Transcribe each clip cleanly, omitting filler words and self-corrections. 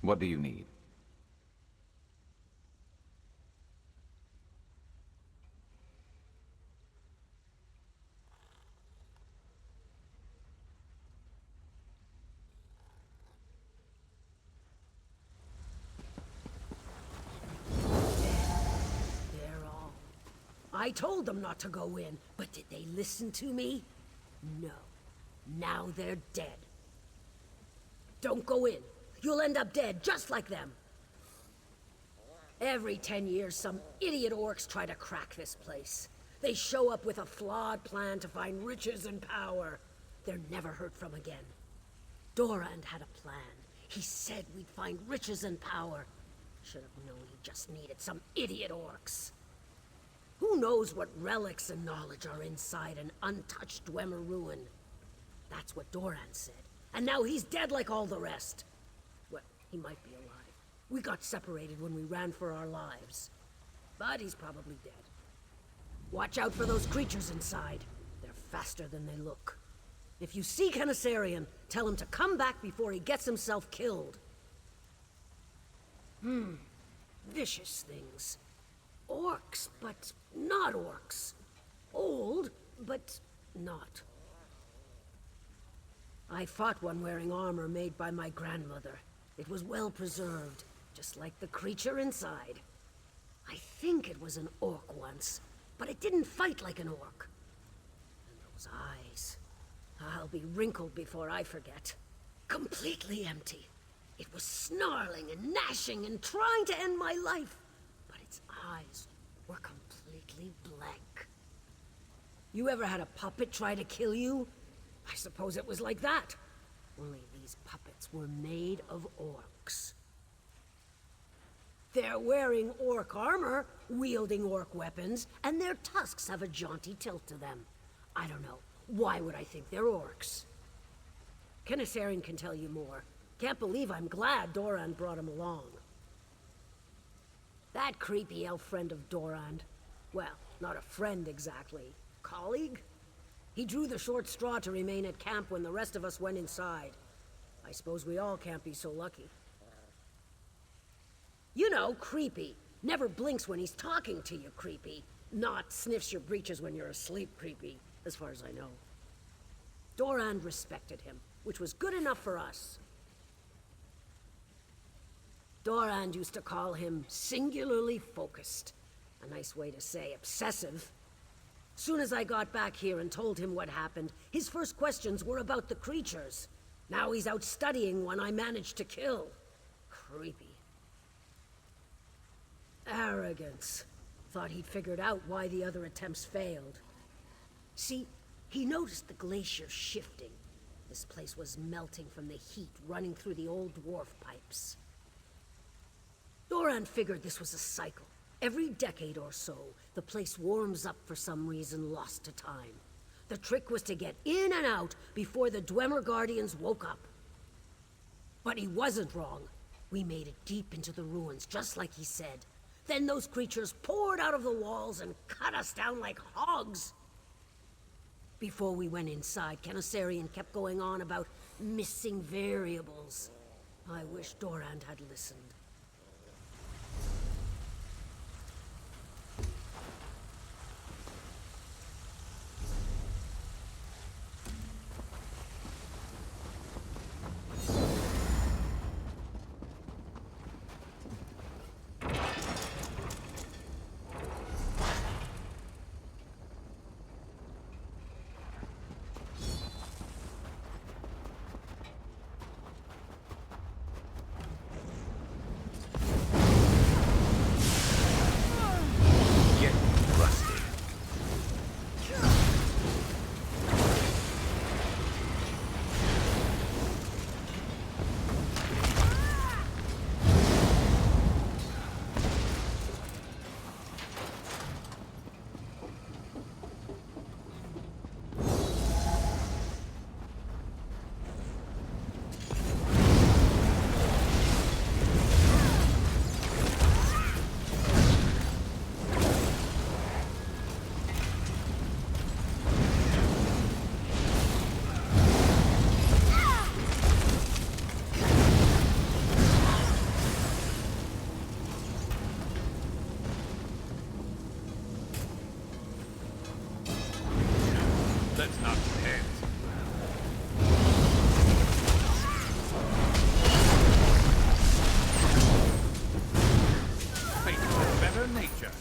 What do you need? They're all... I told them not to go in, but did they listen to me? No. Now they're dead. Don't go in. You'll end up dead, just like them. Every 10 years, some idiot orcs try to crack this place. They show up with a flawed plan to find riches and power. They're never heard from again. Dorand had a plan. He said we'd find riches and power. Should have known he just needed some idiot orcs. Who knows what relics and knowledge are inside an untouched Dwemer ruin? That's what Dorand said. And now he's dead like all the rest. Well, he might be alive. We got separated when we ran for our lives. But he's probably dead. Watch out for those creatures inside. They're faster than they look. If you see Canisarian, tell him to come back before he gets himself killed. Vicious things. Orcs, but not orcs. Old, but not. I fought one wearing armor made by my grandmother. It was well preserved, just like the creature inside. I think it was an orc once, but it didn't fight like an orc. And those eyes... I'll be wrinkled before I forget. Completely empty. It was snarling and gnashing and trying to end my life, but its eyes were completely blank. You ever had a puppet try to kill you? I suppose it was like that. Only these puppets were made of orcs. They're wearing orc armor, wielding orc weapons, and their tusks have a jaunty tilt to them. I don't know. Why would I think they're orcs? Canisarian can tell you more. Can't believe I'm glad Dorand brought him along. That creepy elf friend of Dorand. Well, not a friend exactly. Colleague? He drew the short straw to remain at camp when the rest of us went inside. I suppose we all can't be so lucky. You know, creepy. Never blinks when he's talking to you, creepy. Not sniffs your breeches when you're asleep, creepy. As far as I know. Dorand respected him, which was good enough for us. Dorand used to call him singularly focused. A nice way to say obsessive. Soon as I got back here and told him what happened, his first questions were about the creatures. Now he's out studying one I managed to kill. Creepy. Arrogance. Thought he'd figured out why the other attempts failed. See, he noticed the glacier shifting. This place was melting from the heat running through the old dwarf pipes. Dorand figured this was a cycle. Every decade or so, the place warms up for some reason lost to time. The trick was to get in and out before the Dwemer Guardians woke up. But he wasn't wrong. We made it deep into the ruins, just like he said. Then those creatures poured out of the walls and cut us down like hogs. Before we went inside, Canisarian kept going on about missing variables. I wish Dorand had listened. Let's not pretend. Fate has better nature.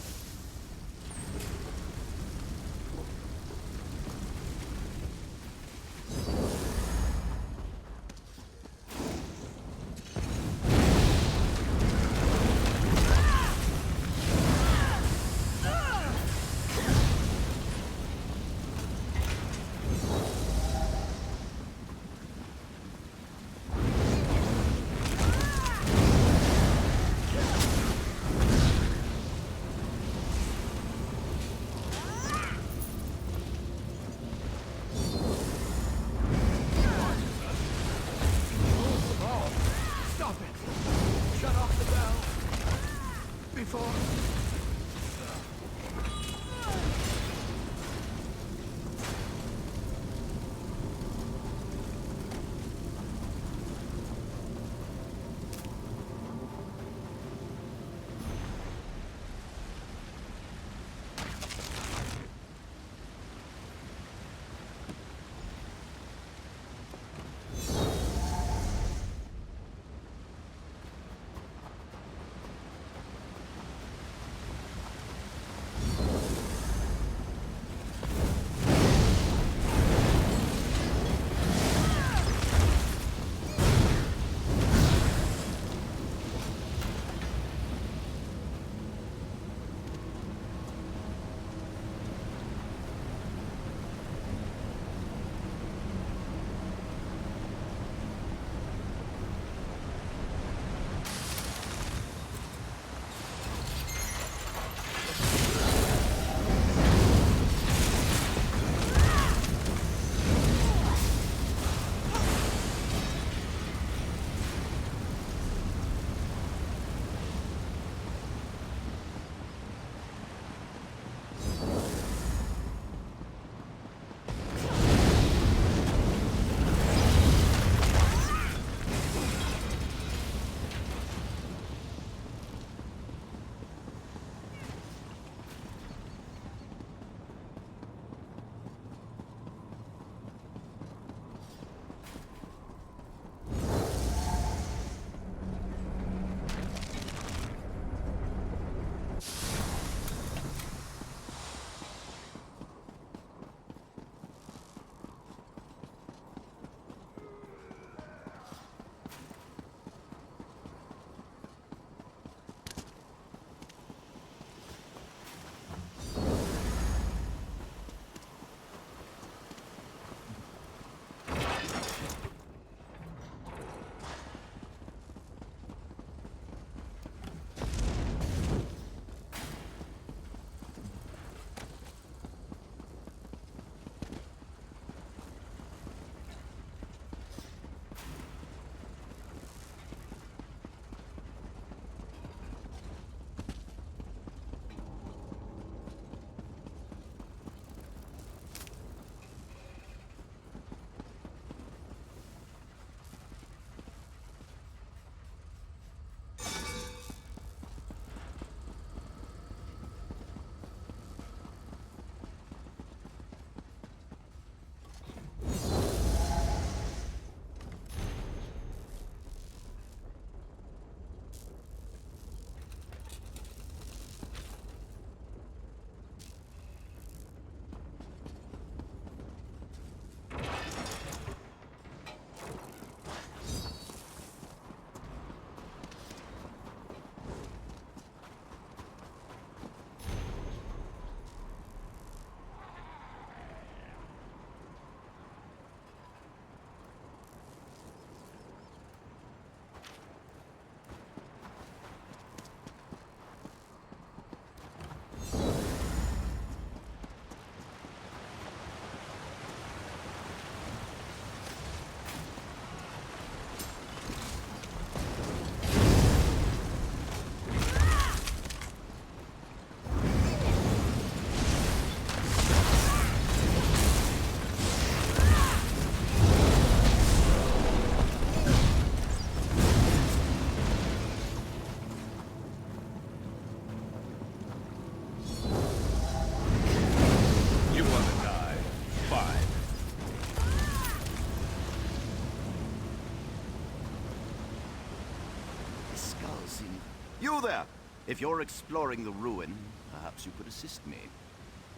You there! If you're exploring the ruin, perhaps you could assist me.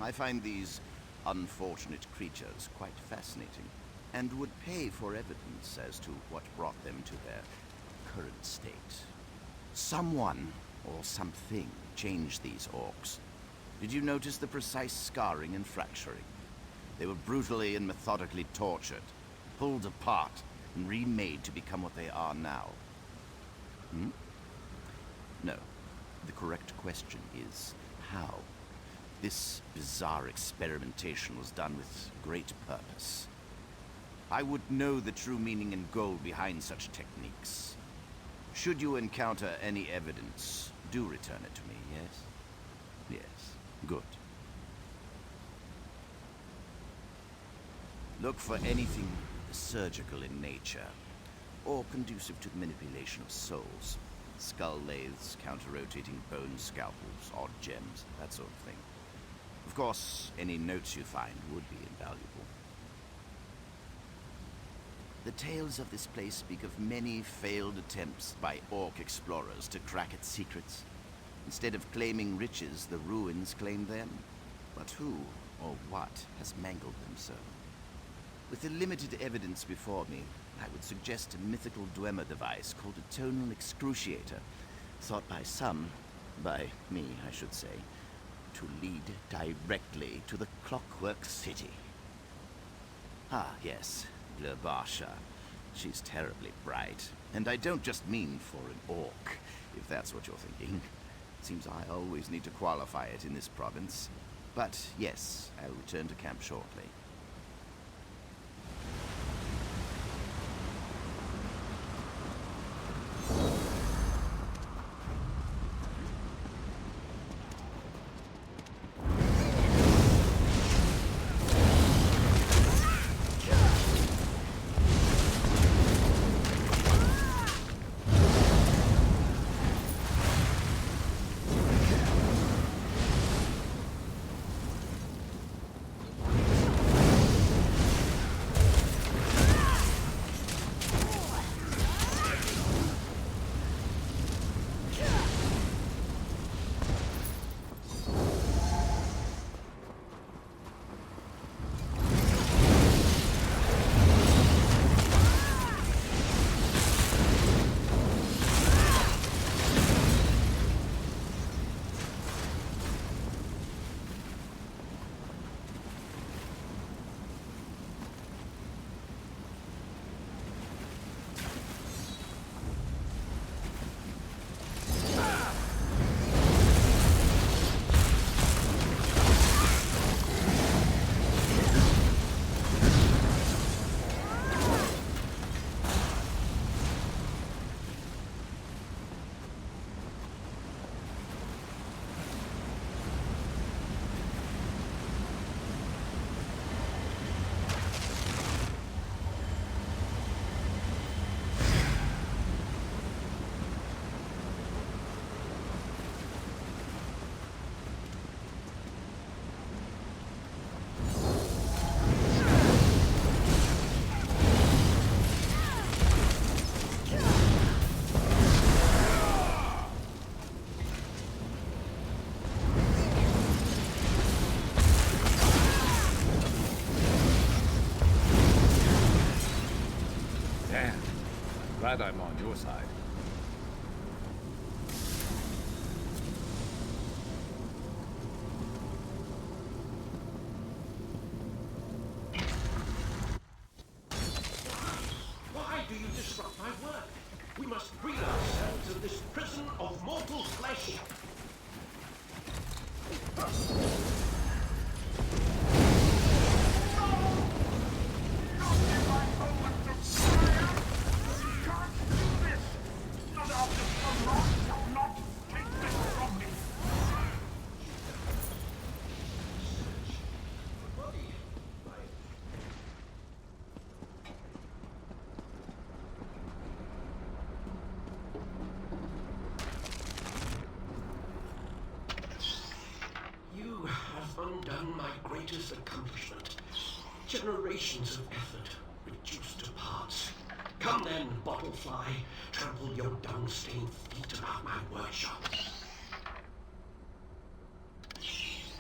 I find these unfortunate creatures quite fascinating, and would pay for evidence as to what brought them to their current state. Someone, or something, changed these orcs. Did you notice the precise scarring and fracturing? They were brutally and methodically tortured, pulled apart, and remade to become what they are now. No. The correct question is, how? This bizarre experimentation was done with great purpose. I would know the true meaning and goal behind such techniques. Should you encounter any evidence, do return it to me, yes? Yes, good. Look for anything surgical in nature, or conducive to the manipulation of souls. Skull lathes, counter-rotating bone scalpels, odd gems, that sort of thing. Of course, any notes you find would be invaluable. The tales of this place speak of many failed attempts by orc explorers to crack its secrets. Instead of claiming riches, the ruins claim them. But who, or what, has mangled them so? With the limited evidence before me, I would suggest a mythical Dwemer device called a tonal excruciator, thought by some, by me I should say, to lead directly to the Clockwork City. Ah, yes, Glurbarsha. She's terribly bright. And I don't just mean for an orc, if that's what you're thinking. Seems I always need to qualify it in this province. But yes, I'll return to camp shortly. Glad I'm on your side. Why do you disrupt my work? We must free ourselves of this prison of mortal flesh. You have undone my greatest accomplishment. Generations of effort reduced to parts. Come then, bottlefly, trample your dung-stained feet about my workshop.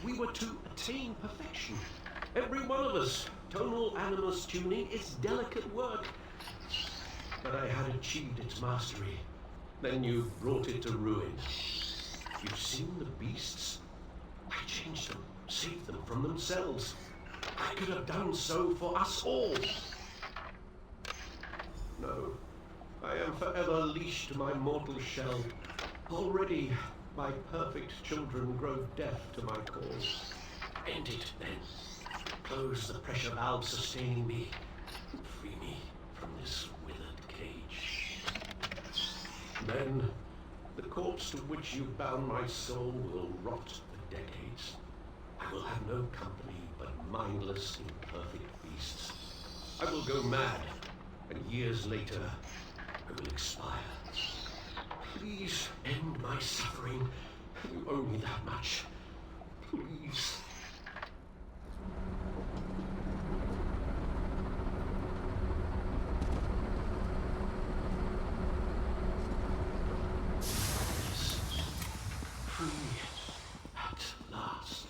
We were to attain perfection. Every one of us. Tonal animus tuning is delicate work. But I had achieved its mastery. Then you brought it to ruin. You've seen the beasts? I changed them, saved them from themselves. I could have done so for us all. No, I am forever leashed to my mortal shell. Already, my perfect children grow deaf to my calls. End it, then. Close the pressure valve sustaining me, and free me from this withered cage. Then, the corpse to which you bound my soul will rot for decades. I will have no company but mindless, imperfect beasts. I will go mad, and years later, I will expire. Please end my suffering. You owe me that much. Please. Yes. Free at last.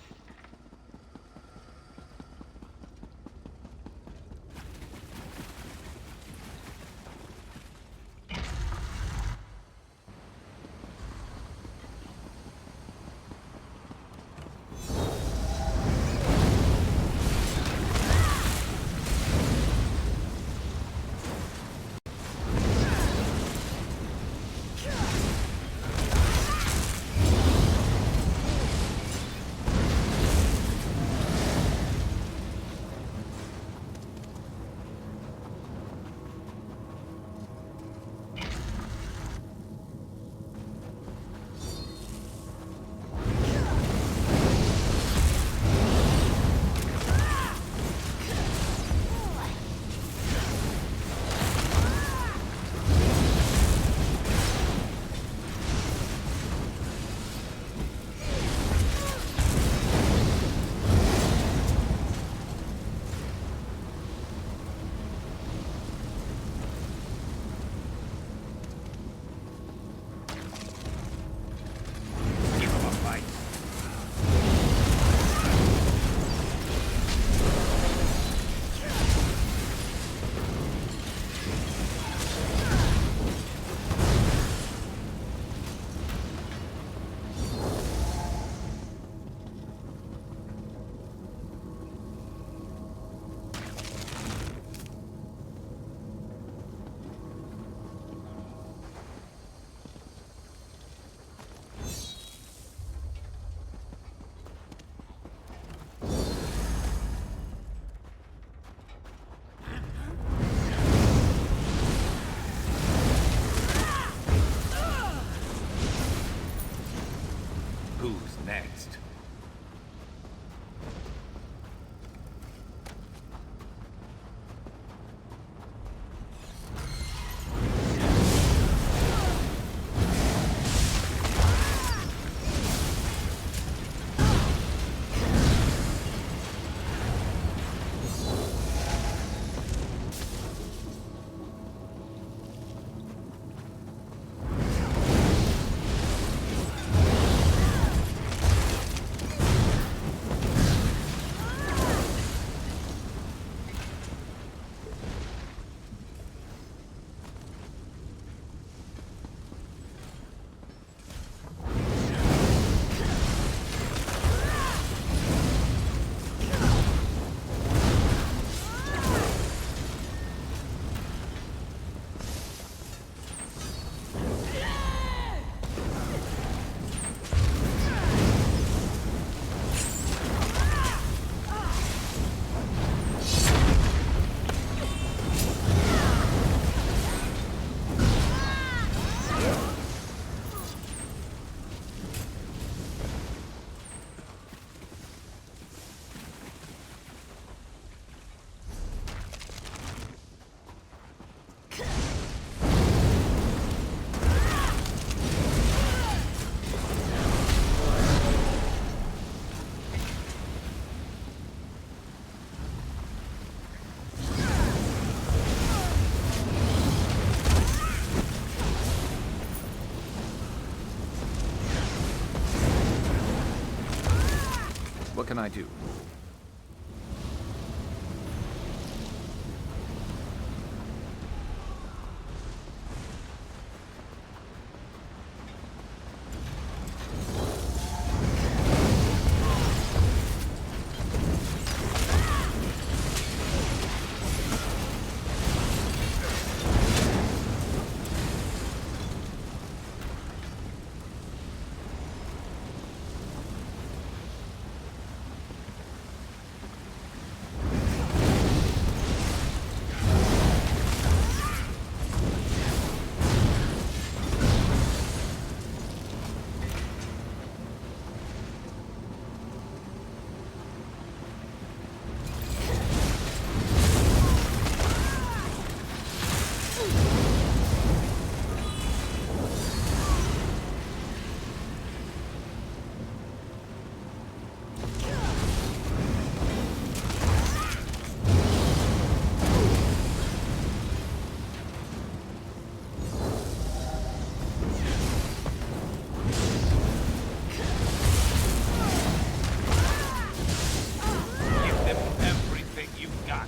can I do? Give them everything you've got.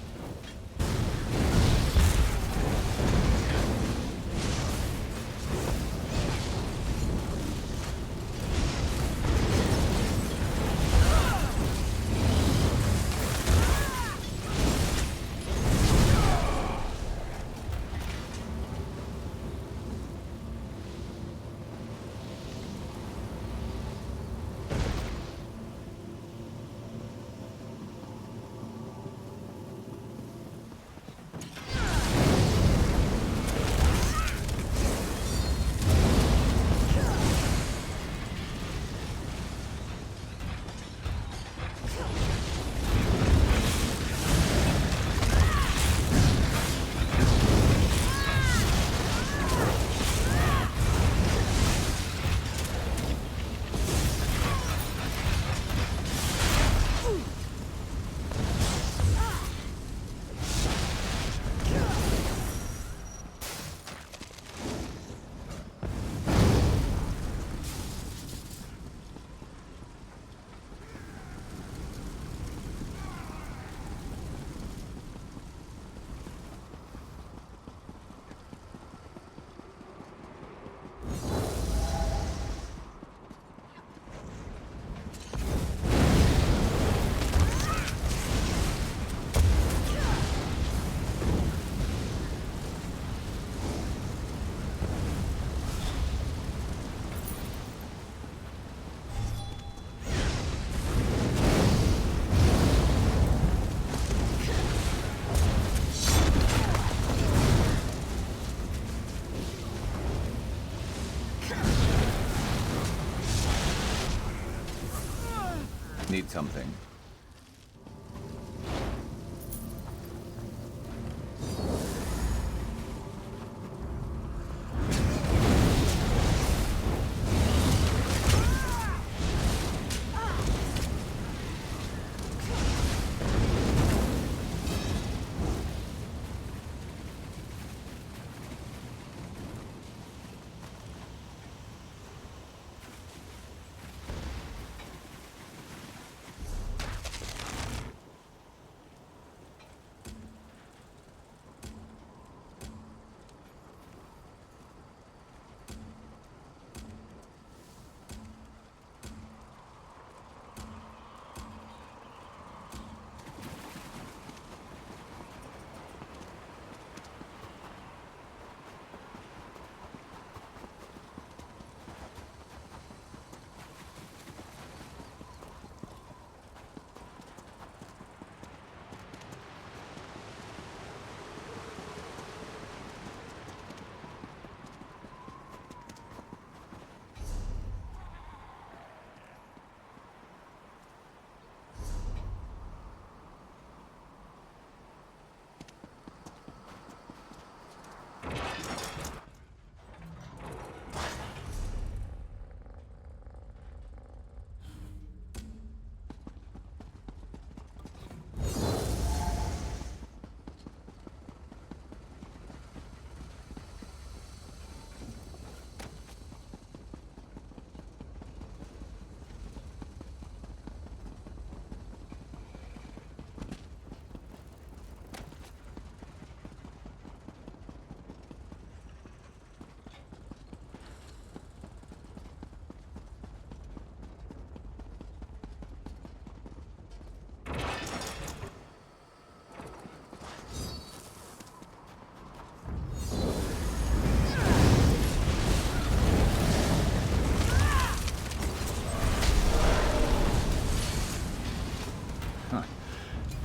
Need something.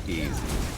Easy.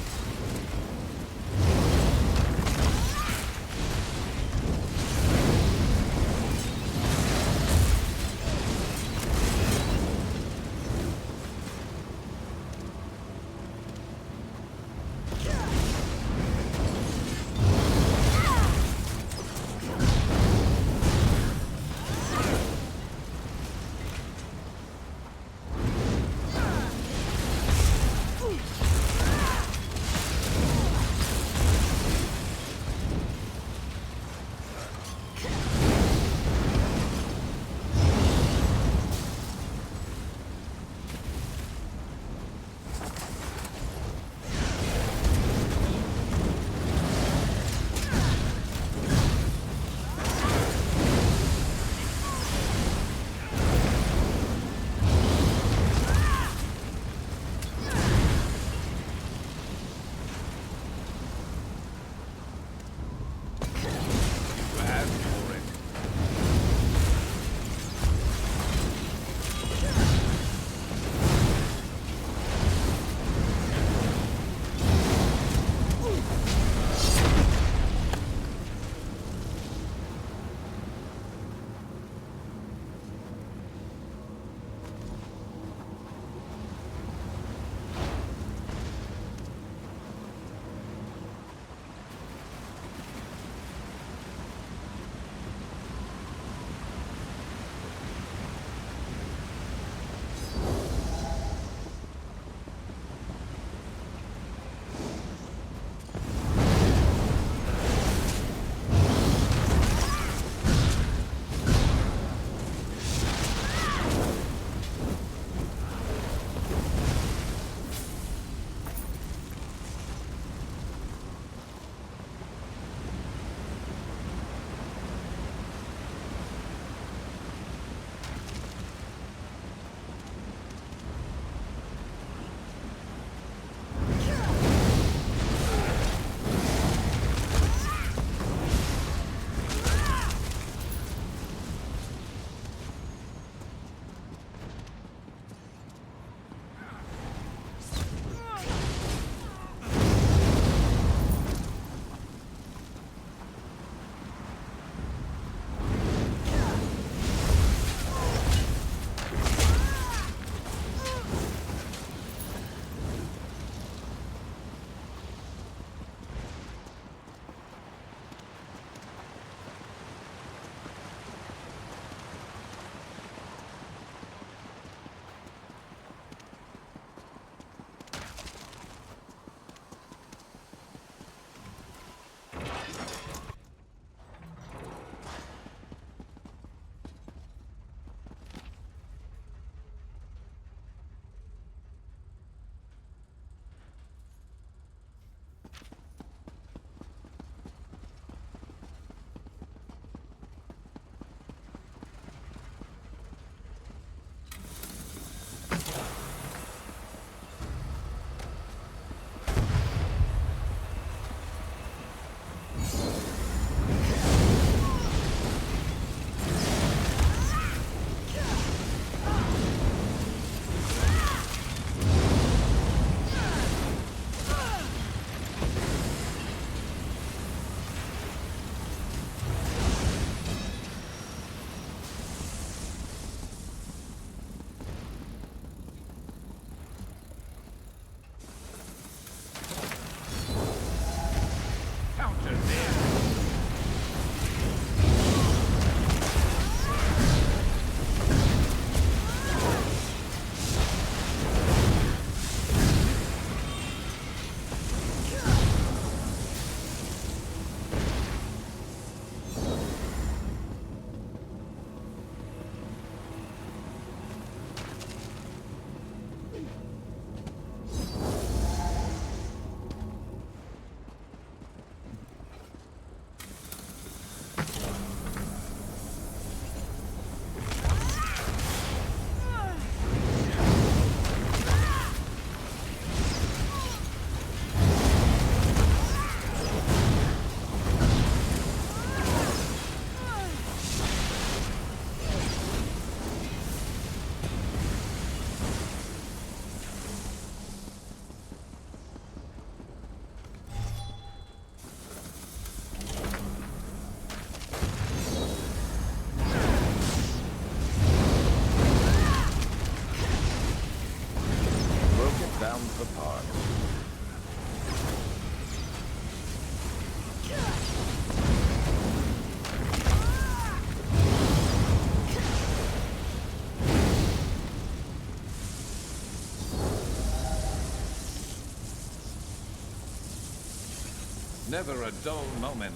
Never a dull moment.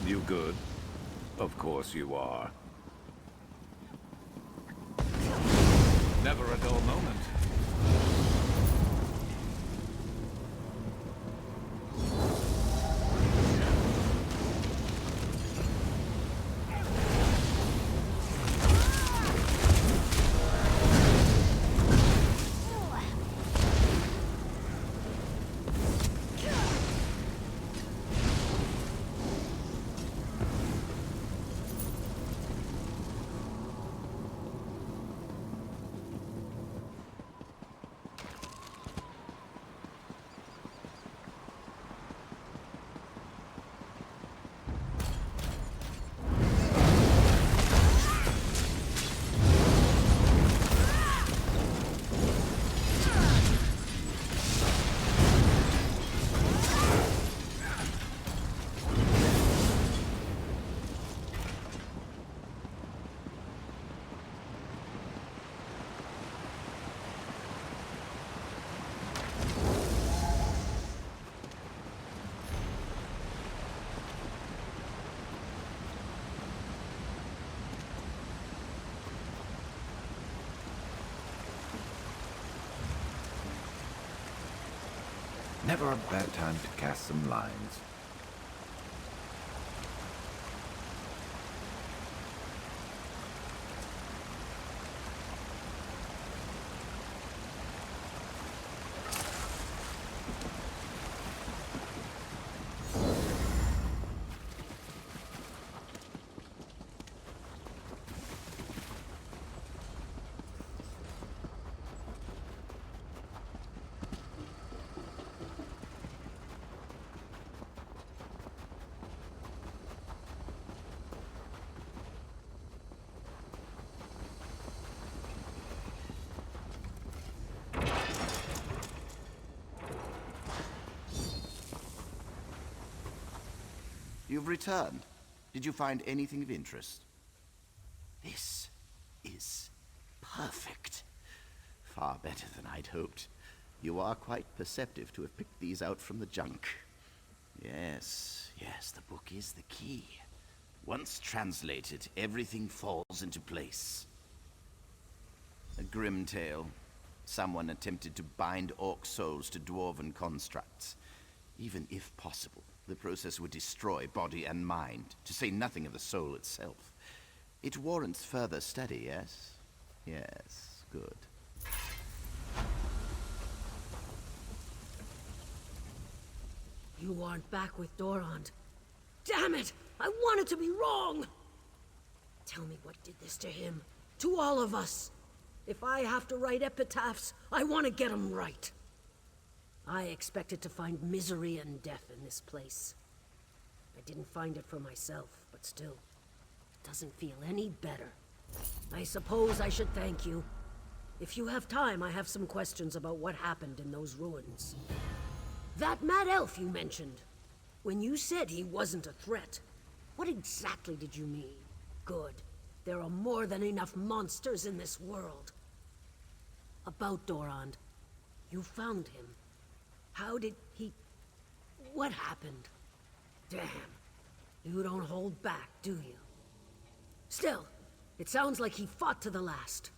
You good? Of course you are. Never a dull moment. Never a bad time to cast some lines. You've returned. Did you find anything of interest? This is perfect. Far better than I'd hoped. You are quite perceptive to have picked these out from the junk. Yes, the book is the key. Once translated, everything falls into place. A grim tale. Someone attempted to bind orc souls to dwarven constructs. Even if possible, the process would destroy body and mind, to say nothing of the soul itself. It warrants further study, yes? Yes, good. You aren't back with Dorand. Damn it! I wanted to be wrong! Tell me what did this to him. To all of us. If I have to write epitaphs, I want to get them right. I expected to find misery and death in this place. I didn't find it for myself, but still, it doesn't feel any better. I suppose I should thank you. If you have time, I have some questions about what happened in those ruins. That mad elf you mentioned, when you said he wasn't a threat, what exactly did you mean? Good. There are more than enough monsters in this world. About Dorand, you found him. How did he... What happened? Damn. You don't hold back, do you? Still, it sounds like he fought to the last.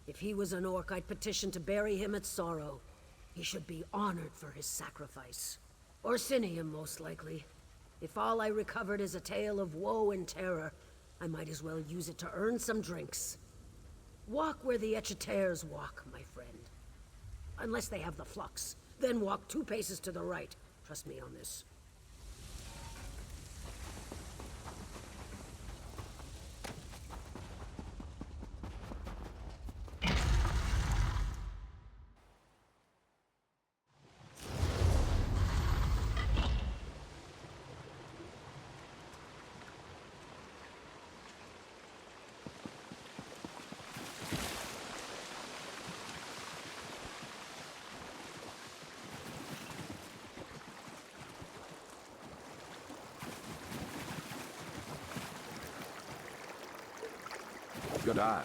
If he was an orc, I'd petition to bury him at Sorrow. He should be honored for his sacrifice. Orsinium, most likely. If all I recovered is a tale of woe and terror, I might as well use it to earn some drinks. Walk where the Etcheteers walk, my friend. Unless they have the flux. Then walk 2 paces to the right. Trust me on this. Good eye.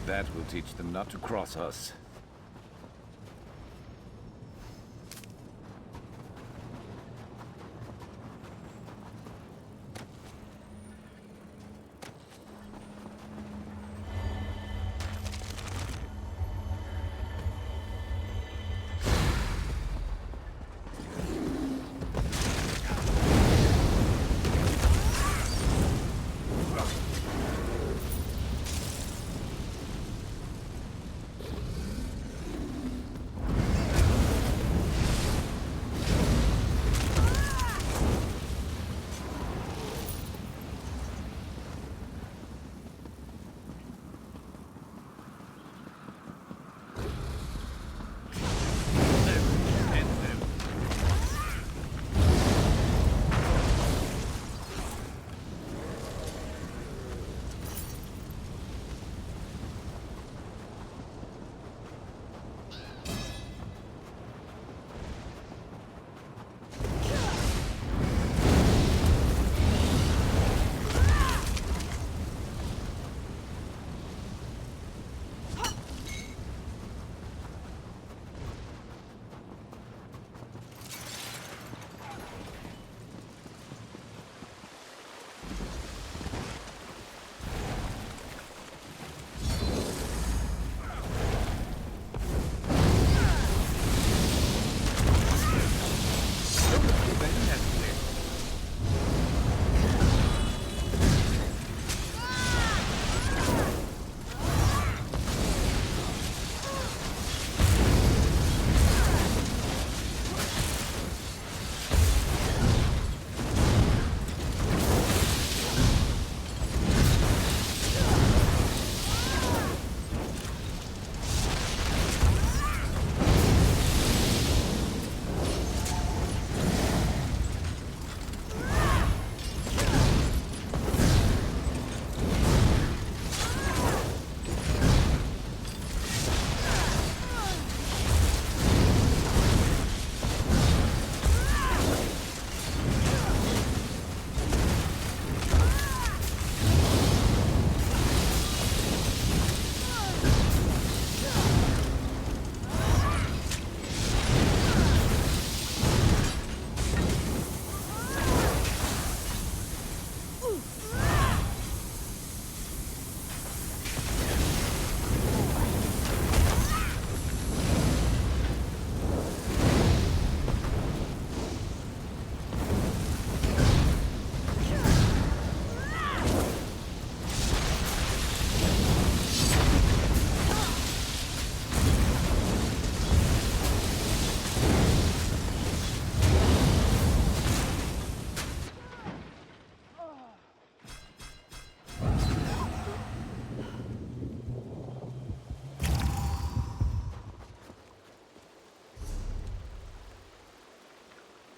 That will teach them not to cross us.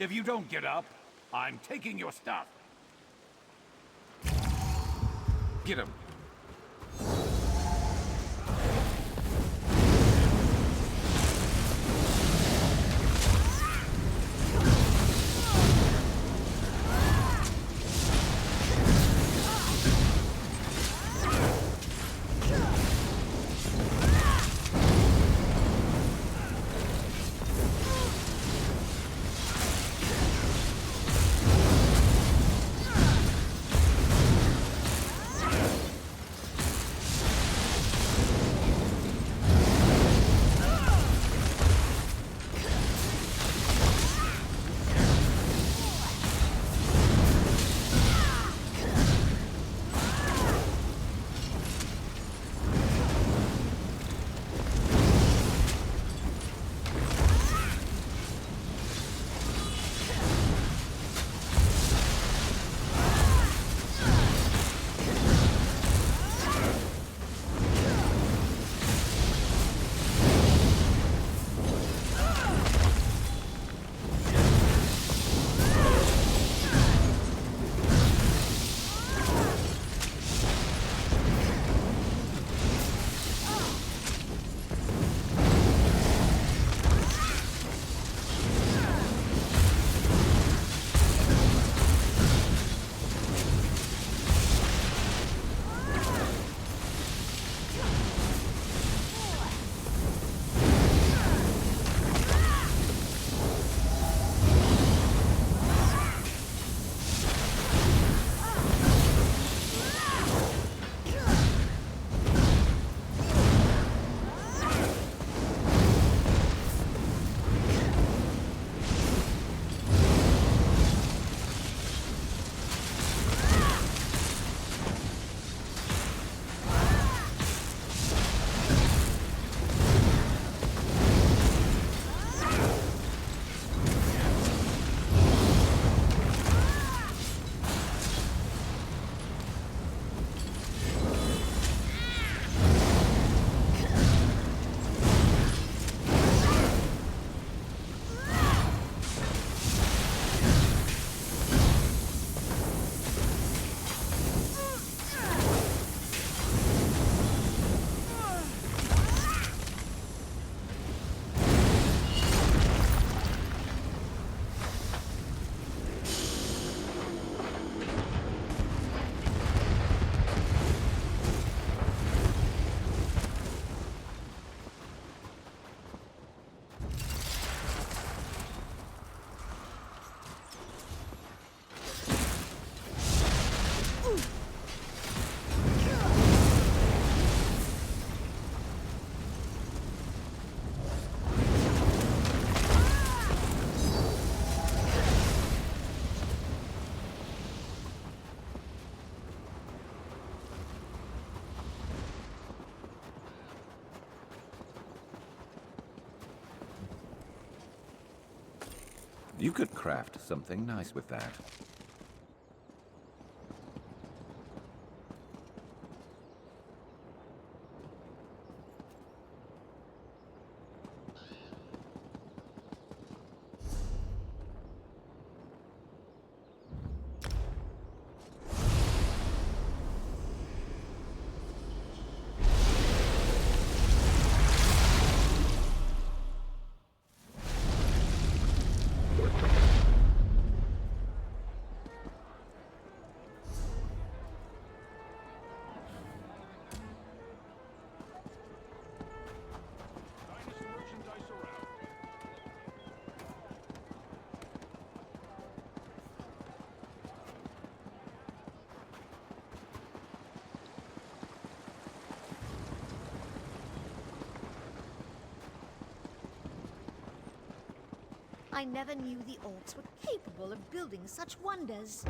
If you don't get up, I'm taking your stuff. Get him. You could craft something nice with that. I never knew the orcs were capable of building such wonders.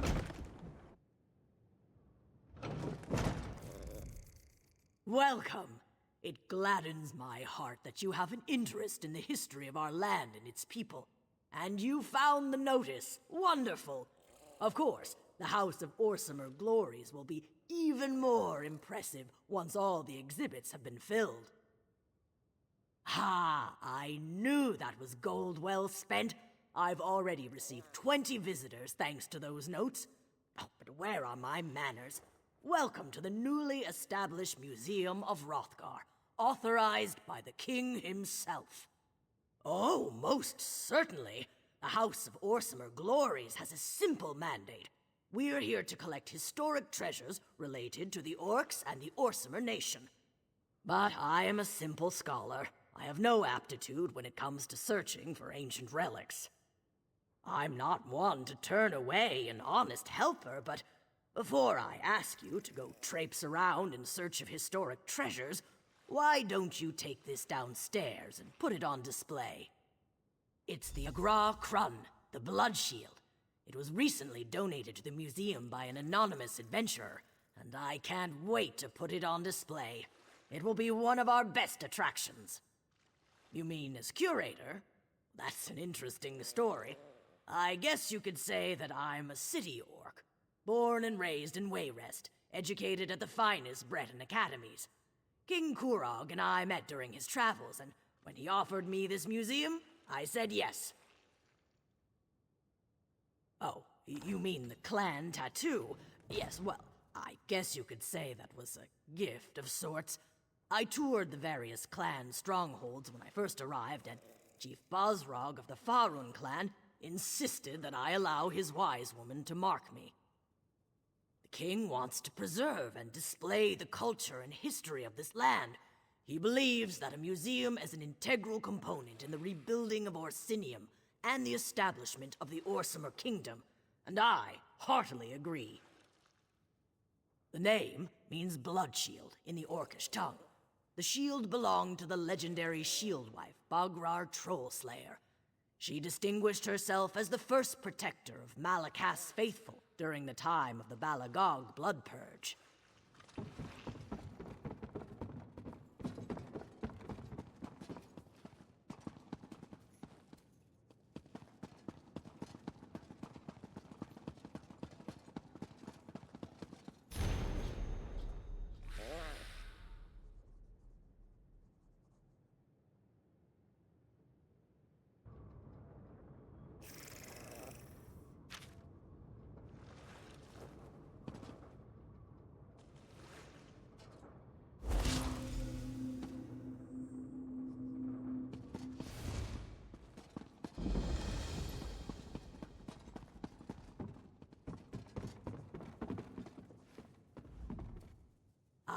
Welcome. It gladdens my heart that you have an interest in the history of our land and its people. And you found the notice. Wonderful. Of course, the House of Orsimer glories will be even more impressive once all the exhibits have been filled. Ha! I knew that was gold well spent. I've already received 20 visitors thanks to those notes. Oh, but where are my manners? Welcome to the newly established Museum of Wrothgar, authorized by the king himself. Oh, most certainly. The House of Orsimer Glories has a simple mandate. We're here to collect historic treasures related to the Orcs and the Orsimer nation. But I am a simple scholar. I have no aptitude when it comes to searching for ancient relics. I'm not one to turn away an honest helper, but before I ask you to go traipse around in search of historic treasures, why don't you take this downstairs and put it on display? It's the Agra Krun, the Blood Shield. It was recently donated to the museum by an anonymous adventurer, and I can't wait to put it on display. It will be one of our best attractions. You mean as curator? That's an interesting story. I guess you could say that I'm a city orc. Born and raised in Wayrest, educated at the finest Breton academies. King Kurog and I met during his travels, and when he offered me this museum, I said yes. Oh, you mean the clan tattoo? Yes, well, I guess you could say that was a gift of sorts. I toured the various clan strongholds when I first arrived, and Chief Bosrog of the Farun clan insisted that I allow his wise woman to mark me. The king wants to preserve and display the culture and history of this land. He believes that a museum is an integral component in the rebuilding of Orsinium and the establishment of the Orsimer kingdom, and I heartily agree. The name means blood shield in the Orcish tongue. The shield belonged to the legendary shield wife, Bagrar Trollslayer. She distinguished herself as the first protector of Malakas's faithful during the time of the Balagog blood purge.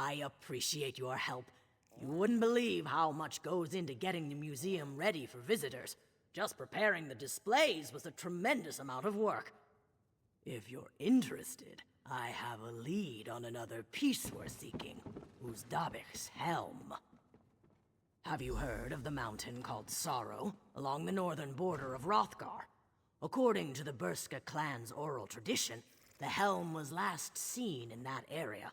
I appreciate your help. You wouldn't believe how much goes into getting the museum ready for visitors. Just preparing the displays was a tremendous amount of work. If you're interested, I have a lead on another piece we're seeking, Uzdabich's helm. Have you heard of the mountain called Sorrow, along the northern border of Wrothgar? According to the Burska clan's oral tradition, the helm was last seen in that area.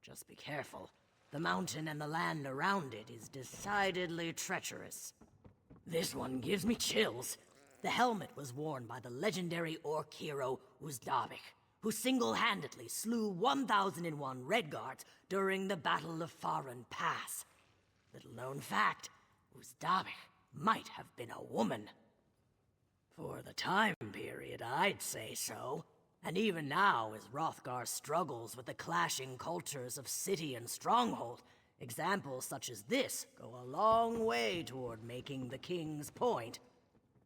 Just be careful. The mountain and the land around it is decidedly treacherous. This one gives me chills. The helmet was worn by the legendary orc hero Uzdabich, who single-handedly slew 1001 Redguards during the Battle of Farun Pass. Little-known fact, Uzdabich might have been a woman. For the time period, I'd say so. And even now, as Wrothgar struggles with the clashing cultures of city and stronghold, examples such as this go a long way toward making the king's point.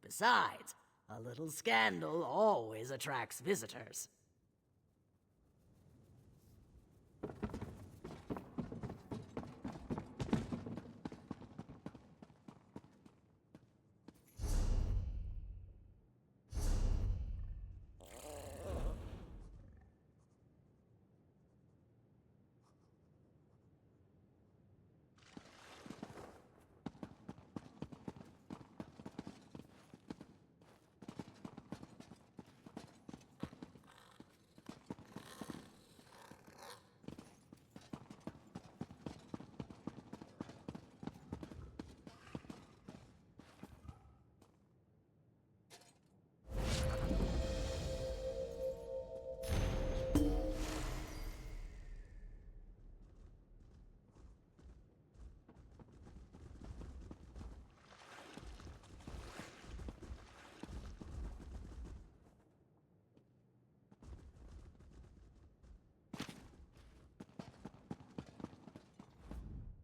Besides, a little scandal always attracts visitors.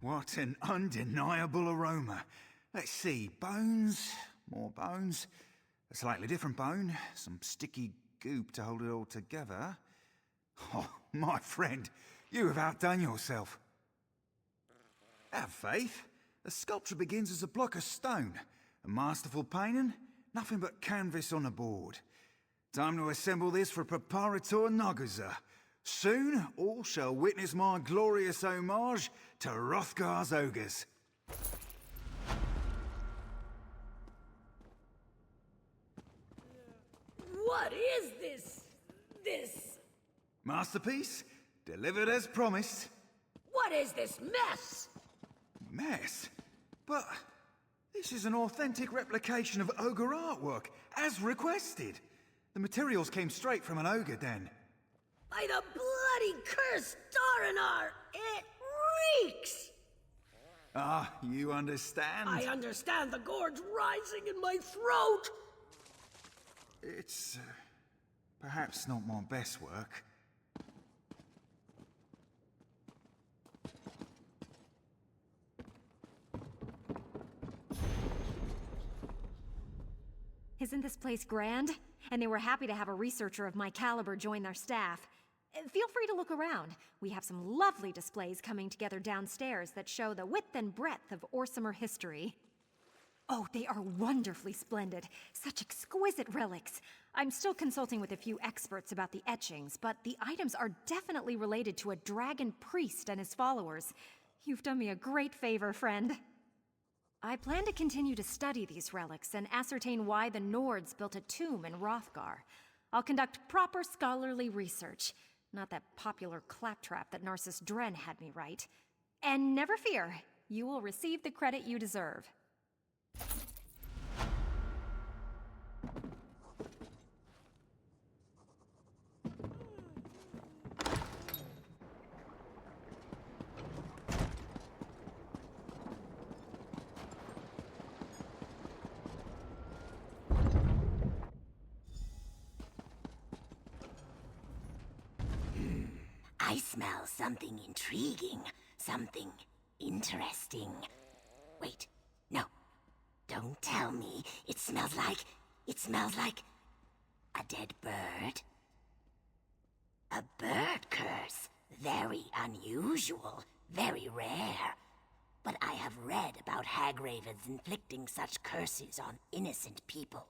What an undeniable aroma. Let's see, bones, more bones, a slightly different bone, some sticky goop to hold it all together. Oh, my friend, you have outdone yourself. Have faith. The sculpture begins as a block of stone. A masterful painting, nothing but canvas on a board. Time to assemble this for Preparator Nagaza. Soon, all shall witness my glorious homage to Wrothgar's ogres. What is this? Masterpiece, delivered as promised. What is this mess? Mess? But this is an authentic replication of ogre artwork, as requested. The materials came straight from an ogre den. By the bloody cursed Daranar, it reeks! Ah, you understand? I understand the gorge rising in my throat! It's perhaps not my best work. Isn't this place grand? And they were happy to have a researcher of my caliber join their staff. Feel free to look around. We have some lovely displays coming together downstairs that show the width and breadth of Orsimer history. Oh, they are wonderfully splendid. Such exquisite relics. I'm still consulting with a few experts about the etchings, but the items are definitely related to a dragon priest and his followers. You've done me a great favor, friend. I plan to continue to study these relics and ascertain why the Nords built a tomb in Wrothgar. I'll conduct proper scholarly research, not that popular claptrap that Narcissus Dren had me write. And never fear, you will receive the credit you deserve. I smell something intriguing, something interesting. Wait, no. Don't tell me it smells like a dead bird. A bird curse. Very unusual, very rare. But I have read about hagravens inflicting such curses on innocent people.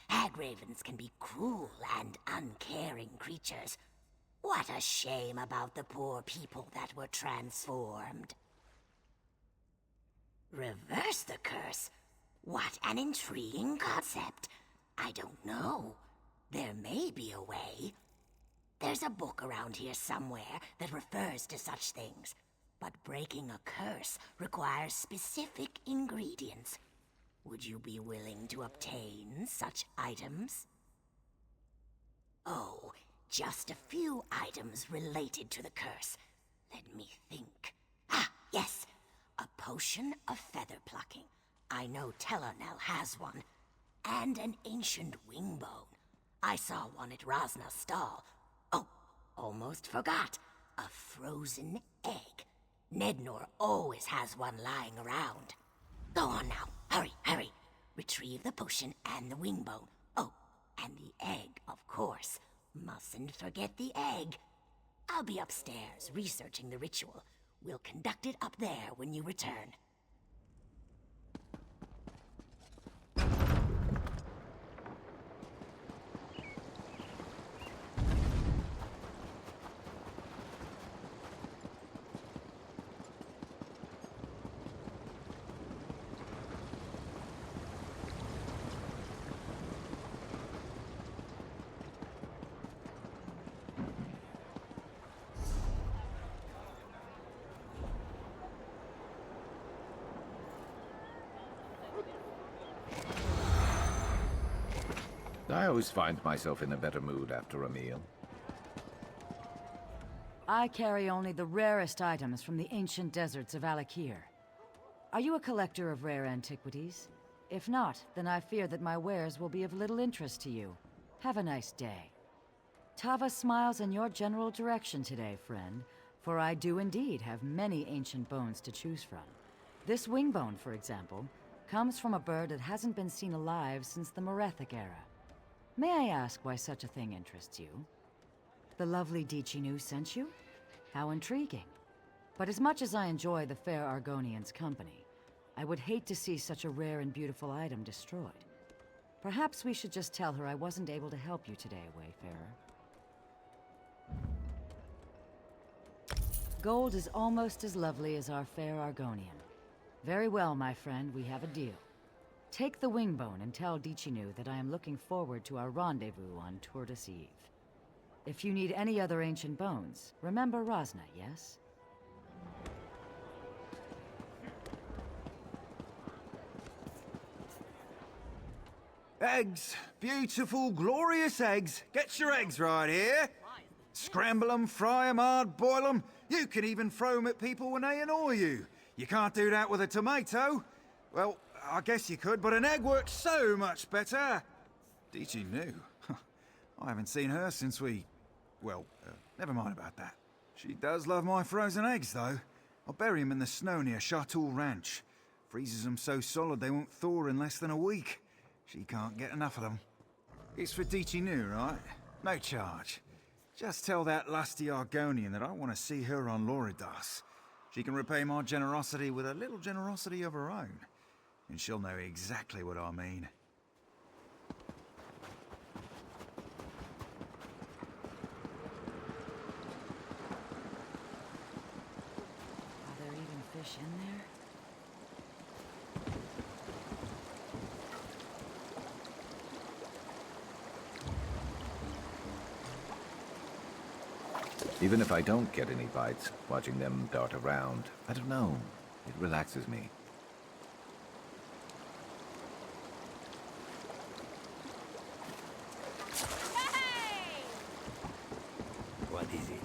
Hagravens can be cruel and uncaring creatures. What a shame about the poor people that were transformed. Reverse the curse? What an intriguing concept. I don't know. There may be a way. There's a book around here somewhere that refers to such things. But breaking a curse requires specific ingredients. Would you be willing to obtain such items? Oh, just a few items related to the curse. Let me think. Ah, yes! A potion of feather plucking. I know Tellarnell has one. And an ancient wing bone. I saw one at Rosna's stall. Oh, almost forgot. A frozen egg. Nednor always has one lying around. Go on now. Hurry, hurry. Retrieve the potion and the wing bone. Oh, and the egg, of course. Mustn't forget the egg. I'll be upstairs researching the ritual. We'll conduct it up there when you return. I always find myself in a better mood after a meal. I carry only the rarest items from the ancient deserts of Alakir. Are you a collector of rare antiquities? If not, then I fear that my wares will be of little interest to you. Have a nice day. Tava smiles in your general direction today, friend, For I do indeed have many ancient bones to choose from. This wing bone, for example, comes from a bird that hasn't been seen alive since the Merethic era. May I ask why such a thing interests you? The lovely Dwemer sent you? How intriguing. But as much as I enjoy the fair Argonian's company, I would hate to see such a rare and beautiful item destroyed. Perhaps we should just tell her I wasn't able to help you today, Wayfarer. Gold is almost as lovely as our fair Argonian. Very well, my friend, we have a deal. Take the wingbone and tell Dwemer that I am looking forward to our rendezvous on Tortoise Eve. If you need any other ancient bones, remember Rosna, yes? Eggs! Beautiful, glorious eggs! Get your eggs right here! Scramble them, fry them hard, boil them. You can even throw them at people when they annoy you. You can't do that with a tomato. Well, I guess you could, but an egg works so much better. Dwemer? I haven't seen her since we... Well, never mind about that. She does love my frozen eggs, though. I'll bury them in the snow near Chateau Ranch. Freezes them so solid they won't thaw in less than a week. She can't get enough of them. It's for Dwemer, right? No charge. Just tell that lusty Argonian that I want to see her on Loridas. She can repay my generosity with a little generosity of her own. And she'll know exactly what I mean. Are there even fish in there? Even if I don't get any bites, watching them dart around, I don't know, it relaxes me. What is it?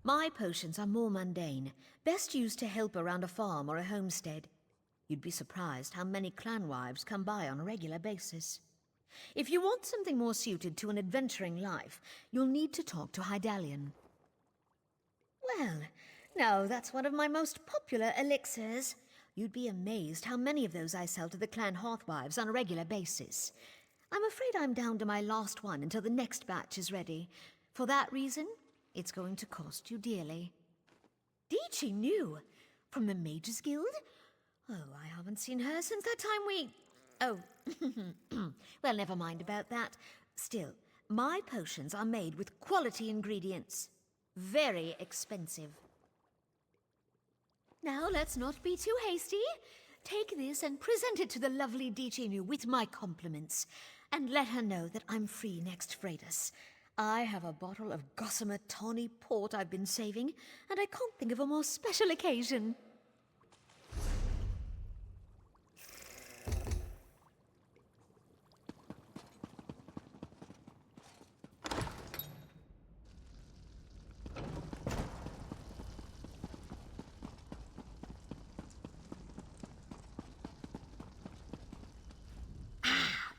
My potions are more mundane, best used to help around a farm or a homestead. You'd be surprised how many clan wives come by on a regular basis. If you want something more suited to an adventuring life, you'll need to talk to Hydaelyn. Well, now that's one of my most popular elixirs. You'd be amazed how many of those I sell to the clan hearthwives on a regular basis. I'm afraid I'm down to my last one until the next batch is ready. For that reason, it's going to cost you dearly. Dwemer? From the Mages Guild? Oh, I haven't seen her since that time we... Oh, well, never mind about that. Still, my potions are made with quality ingredients. Very expensive. Now, let's not be too hasty. Take this and present it to the lovely Dwemer with my compliments. And let her know that I'm free next Freydis. I have a bottle of gossamer tawny port I've been saving, and I can't think of a more special occasion.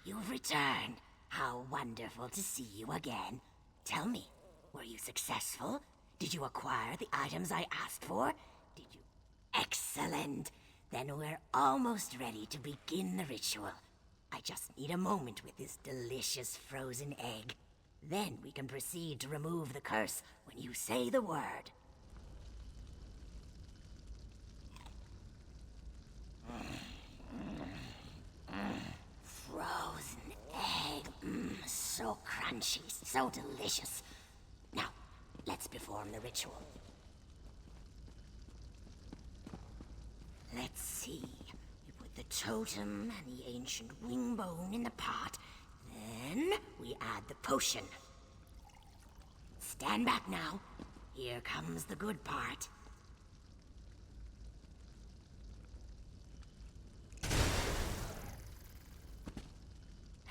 You've returned. How wonderful to see you again. Tell me, were you successful? Did you acquire the items I asked for? Did you? Excellent. Then we're almost ready to begin the ritual. I just need a moment with this delicious frozen egg. Then we can proceed to remove the curse when you say the word. Frozen egg. So crunchy, so delicious. Now, let's perform the ritual. Let's see. We put the totem and the ancient wing bone in the pot. Then we add the potion. Stand back now. Here comes the good part.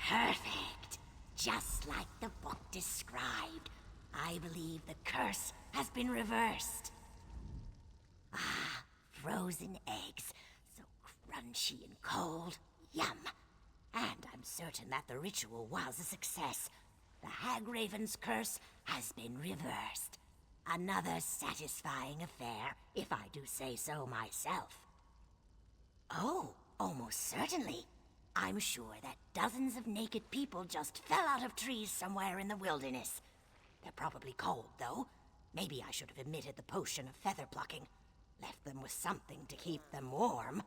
Perfect. Just like the book described. I believe the curse has been reversed. Ah, frozen eggs. So crunchy and cold. Yum. And I'm certain that the ritual was a success. The Hagraven's curse has been reversed. Another satisfying affair, if I do say so myself. Oh, almost certainly. I'm sure that dozens of naked people just fell out of trees somewhere in the wilderness. They're probably cold, though. Maybe I should have omitted the potion of feather plucking. Left them with something to keep them warm.